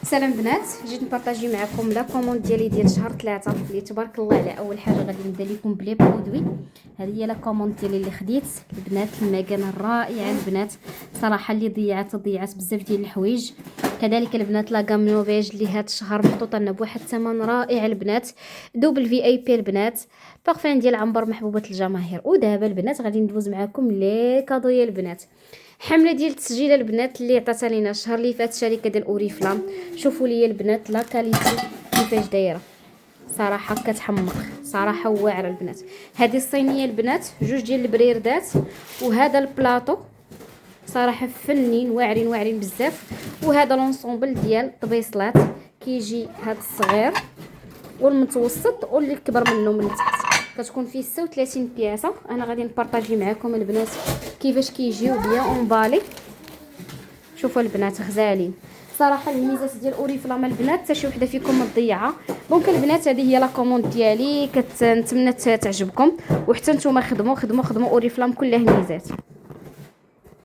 سلام بنات، جيت نبارطاجي معكم لا كوموند ديالي شهر 3 اللي تبارك الله على اول حاجه غادي نبدا لكم بلي برودوي. هذه هي لا كوموند ديالي اللي خديت البنات، المكانه الرائعه البنات صراحه اللي ضيعت بزاف ديال الحوايج. كذلك البنات لا غام نوفيج اللي هذا الشهر محطوطه لنا بواحد الثمن رائع البنات، دوبل في اي بي البنات، بارفان ديال عنبر محبوبه الجماهير. ودابا البنات غادي ندوز معكم لي كادو يا البنات. حمله ديال التسجيل البنات اللي عطاتها لينا الشهر اللي فات شركه ديال اوريفلام. شوفوا لي البنات لا كاليتي كيفاش دايره، صراحه كتحمق، صراحه واعره البنات. هذه الصينيه البنات جوج ديال البريردات، وهذا البلاطو صراحه فنين واعرين بزاف. وهذا لونسومبل ديال الطبيصلات، كيجي هذا الصغير والمتوسط واللي كبر منه من تحت، كتكون فيه 36 بياسه. انا غادي نبارطاجي معكم البنات كيفاش كيجيو بيان اونبالي. شوفوا البنات غزالين صراحه. الميزات ديال اوريفلام البنات حتى شي وحده فيكم ما تضيعها. دونك البنات هذه هي لا كوموند ديالي، كنتمنى تعجبكم، وحتى نتوما خدموا اوريفلام كلها ميزات.